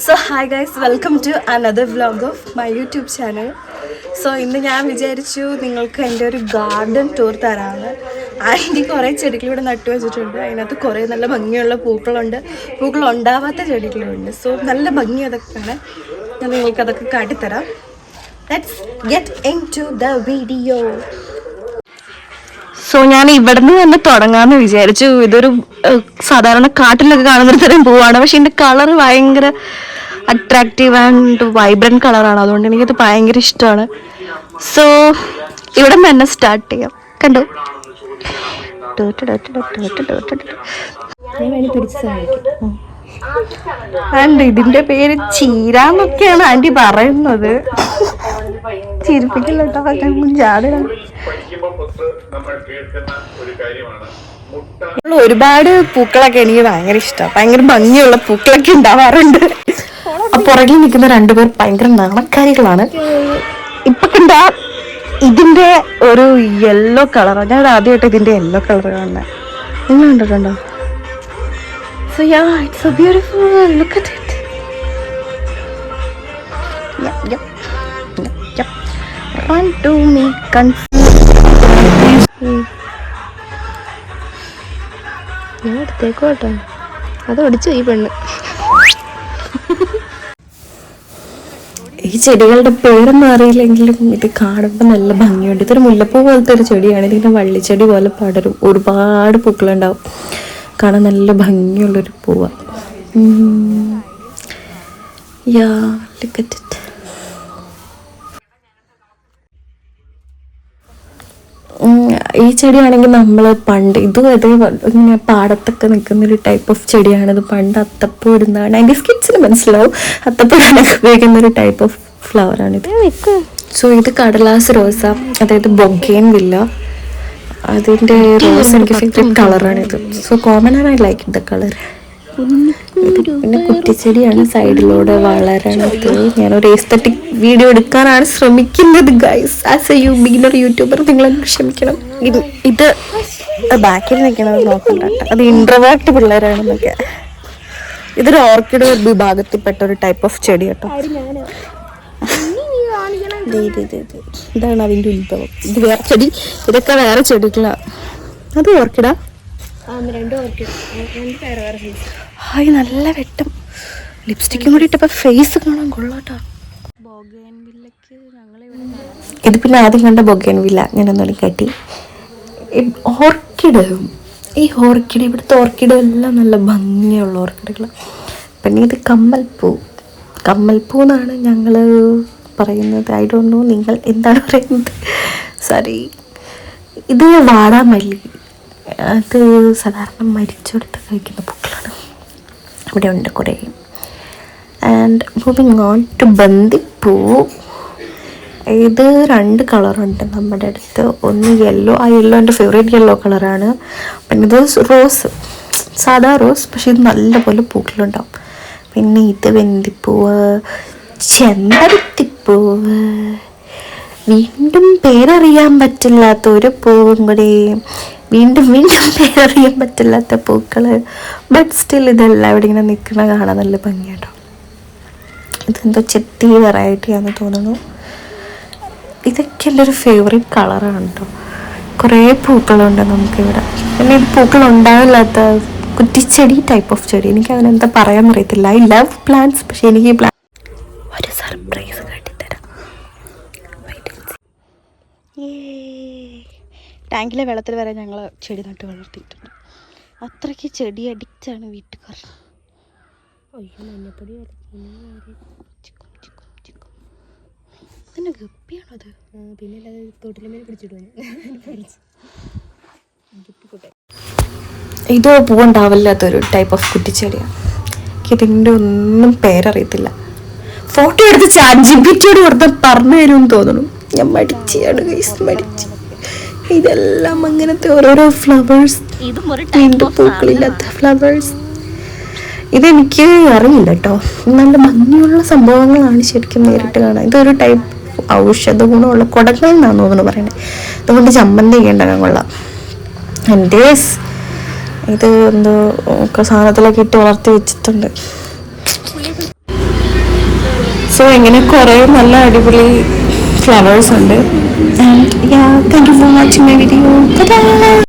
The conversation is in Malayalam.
So hi guys, welcome to another vlog of my YouTube channel. So ഇന്ന് ഞാൻ വിചാരിച്ചു നിങ്ങൾക്ക് എൻ്റെ ഒരു ഗാർഡൻ ടൂർ തരാമെന്ന്. ആൻറ്റി കുറേ ചെടികൾ ഇവിടെ നട്ടു വെച്ചിട്ടുണ്ട്. അതിനകത്ത് കുറേ നല്ല ഭംഗിയുള്ള പൂക്കളുണ്ട്, പൂക്കൾ ഉണ്ടാവാത്ത ചെടികളുണ്ട്. സോ നല്ല ഭംഗി അതൊക്കെയാണ്. ഞാൻ നിങ്ങൾക്ക് അതൊക്കെ കാട്ടിത്തരാം. Let's get into the video. So ഞാൻ ഇവിടുന്ന് തന്നെ തുടങ്ങാമെന്ന് വിചാരിച്ചു. ഇതൊരു സാധാരണ കാട്ടിലൊക്കെ കാണുന്നൊരു തരം പൂവാണ്, പക്ഷെ ഇതിൻ്റെ കളർ ഭയങ്കര അട്രാക്റ്റീവ് ആൻഡ് വൈബ്രൻറ്റ് കളറാണ്. അതുകൊണ്ട് എനിക്കത് ഭയങ്കര ഇഷ്ടമാണ്. സോ ഇവിടെ തന്നെ സ്റ്റാർട്ട് ചെയ്യാം. കണ്ടോ, ആൻഡ് ഇതിൻ്റെ പേര് ചീര എന്നൊക്കെയാണ് ആൻറ്റി പറയുന്നത്. ചിരിപ്പിക്കില്ലട്ടോ, ജാതിയാണ്. ഒരുപാട് പൂക്കളൊക്കെ എനിക്ക് ഭയങ്കര ഇഷ്ടമാണ്. ഭയങ്കര ഭംഗിയുള്ള പൂക്കളൊക്കെ ഉണ്ടാവാറുണ്ട്. പുറകിൽ നിൽക്കുന്ന രണ്ടുപേർ ഭയങ്കര നാണക്കാരികളാണ്. ഇപ്പൊ കണ്ടാ ഇതിന്റെ ഒരു യെല്ലോ കളറാണ്. ഞാൻ ആദ്യമായിട്ട് ഇതിന്റെ യെല്ലോ കളർ കാണുന്നത്. നിങ്ങൾ കണ്ടിട്ടുണ്ടോ? So yeah, it's so beautiful. Look at it. Yep. Run to me, ഞാൻ എടുത്തേക്കോട്ടെ, അത് ഒടിച്ചു ഈ പെണ്ണ്. ഈ ചെടികളുടെ പേരൊന്നും അറിയില്ലെങ്കിലും ഇത് കാണുമ്പോൾ നല്ല ഭംഗിയുണ്ട്. ഇതൊരു മുല്ലപ്പൂ പോലത്തെ ഒരു ചെടിയാണ്. ഇതിങ്ങനെ വള്ളിച്ചെടി പോലെ പടരും, ഒരുപാട് പൂക്കളുണ്ടാവും. കാണാൻ നല്ല ഭംഗിയുള്ളൊരു പൂവാണ്. Look at it. ഈ ചെടിയാണെങ്കിൽ നമ്മൾ പണ്ട് ഇങ്ങനെ പാടത്തൊക്കെ നിൽക്കുന്നൊരു ടൈപ്പ് ഓഫ് ചെടിയാണിത്. പണ്ട് അത്തപ്പൂ ഇടുന്നതാണ്. അതിൻ്റെ സ്കിറ്റ്സിന് മനസ്സിലാവും. അത്തപ്പൂ ഇടാനൊക്കെ ഉപയോഗിക്കുന്ന ഒരു ടൈപ്പ് ഓഫ് ഫ്ലവറാണിത്. സോ ഇത് കടലാസ് റോസ, അതായത് ബൊഗെയിൻ വില്ല. അതിൻ്റെ റോസ് എനിക്ക് ഫേവറേറ്റ് കളറാണിത്. സോ കോമൺ ആണ്, ഐ ലൈക്ക് ദ കളർ. പിന്നെ കുറ്റിച്ചെടിയാണ് സൈഡിലൂടെ വളരണത്. ഞാനൊരു എസ്തറ്റിക് വീഡിയോ എടുക്കാനാണ് ശ്രമിക്കുന്നത് guys. As A beginner YouTuber നിങ്ങളെന്നെ ക്ഷമിക്കണം. ഇത് ബാക്കിൽ നിൽക്കണത് നോക്കണ്ട, അത് ഇൻട്രോവേർട്ട് പിള്ളേരാണെന്നൊക്കെ. ഇതൊരു ഓർക്കിഡ് വിഭാഗത്തിൽപ്പെട്ട ഒരു ടൈപ്പ് ഓഫ് ചെടി കേട്ടോ. ഇതാണ് അതിൻ്റെ ഉത്ഭവം. ഇത് വേറെ ചെടി, ഇതൊക്കെ വേറെ ചെടികളാണ്. അത് ഓർക്കിഡാ? ഹായ്, നല്ല വെട്ടം. ലിപ്സ്റ്റിക്കും കൂടി ഇട്ടപ്പോൾ ഫേസ് കാണാൻ കൊള്ളാട്ടോ. ഇത് പിന്നെ ആദ്യം കണ്ട ബൊഗെയിൻ വില്ല ഞാനൊന്നും കട്ടി. ഓർക്കിഡ്, ഈ ഓർക്കിഡ്, ഇവിടുത്തെ ഓർക്കിഡ് എല്ലാം നല്ല ഭംഗിയുള്ള ഓർക്കിഡുകൾ. പിന്നെ ഇത് കമ്മൽപ്പൂ എന്നാണ് ഞങ്ങൾ പറയുന്നത്. ഐ ഡോണ്ട് നോ നിങ്ങൾ എന്താണ് പറയുന്നത്, സോറി. ഇത് വാടാമല്ലി, അത് സാധാരണ മരിച്ചെടുത്ത് കഴിക്കുന്ന പൂക്കളാണ്. ഇവിടെ ഉണ്ട് കുറേ. ആൻഡ് മൂവിങ് ഓൺ ടു ബന്ദിപ്പൂ. ഇത് 2 കളറുണ്ട് നമ്മുടെ അടുത്ത്. ഒന്ന് യെല്ലോ, ആ യെല്ലോ എൻ്റെ ഫേവറേറ്റ് യെല്ലോ കളറാണ്. പിന്നെ ഇത് റോസ്, സാധാ റോസ്, പക്ഷെ ഇത് നല്ലപോലെ പൂക്കളുണ്ടാവും. പിന്നെ ഇത് വെന്തിപ്പൂവ്, ചെമ്പരത്തിപ്പൂവ്, വീണ്ടും പേരറിയാൻ പറ്റില്ലാത്ത ഒരു പൂവും കൂടി, വീണ്ടും പേരറിയാൻ പറ്റില്ലാത്ത പൂക്കൾ. ബട്ട് സ്റ്റിൽ ഇതെല്ലാം ഇവിടെ ഇങ്ങനെ നിൽക്കുന്ന കാണാൻ നല്ല ഭംഗിയാട്ടോ. ഇതെന്തോ ചെത്തി വെറൈറ്റിയാണെന്ന് തോന്നുന്നു. ഇതൊക്കെ എൻ്റെ ഒരു ഫേവറേറ്റ് കളറാണ് കേട്ടോ. കുറേ പൂക്കളുണ്ട് നമുക്കിവിടെ. പിന്നെ ഇത് പൂക്കൾ ഉണ്ടാവില്ലാത്ത കുറ്റിച്ചെടി ടൈപ്പ് ഓഫ് ചെടി. എനിക്ക് അതിനെന്താ പറയാൻ അറിയത്തില്ല. ഐ ലവ് പ്ലാന്റ്സ്, പക്ഷേ എനിക്ക് ഈ ഒരു സർപ്രൈസ് കാട്ടിത്തരാം. ടാങ്കിലെ വെള്ളത്തിൽ വരെ ഞങ്ങൾ ചെടി നട്ട് വളർത്തിയിട്ടുണ്ട്. അത്രയ്ക്ക് ചെടി അഡിക്റ്റാണ് വീട്ടുകാർ. ഇതിൻ്റെ ഗപ്പിയാണത്. പിന്നെ തോട്ടിലെ പിടിച്ചിടുവാൻ ഇത് പൂവുണ്ടാവില്ലാത്തൊരു ടൈപ്പ് ഓഫ് കുറ്റിച്ചെടിയാണ്. ഇതിൻ്റെ ഒന്നും പേരറിയത്തില്ല. ഫോട്ടോ എടുത്ത് ChatGPT കൊടുത്താൽ പറഞ്ഞു തരുമെന്ന് തോന്നുന്നു. ഞാൻ മടിച്ചാണ് മടിച്ച്. ഇതെല്ലാം അങ്ങനത്തെ ഓരോരോ ഫ്ലവേഴ്സ്, വീണ്ടും പൂക്കളില്ലാത്ത ഫ്ലവേഴ്സ്. ഇതെനിക്ക് അറിയില്ല കേട്ടോ. നല്ല ഭംഗിയുള്ള സംഭവങ്ങളാണ് ശരിക്കും നേരിട്ട് കാണാൻ. ഇതൊരു ടൈപ്പ് ഔഷധ ഗുണമുള്ള കുടകൾ എന്നാണ് തോന്നുന്നു പറയുന്നത്. അതുകൊണ്ട് ചമ്മന്തി ചെയ്യേണ്ടത് കൊള്ളാം. എൻ്റെ ഇത് എന്തോ സാധനത്തിലൊക്കെ ഇട്ട് വളർത്തി വെച്ചിട്ടുണ്ട്. സോ ഇങ്ങനെ കുറേ നല്ല അടിപൊളി ഫ്ലവേഴ്സ് ഉണ്ട്. And yeah, thank you for watching my video.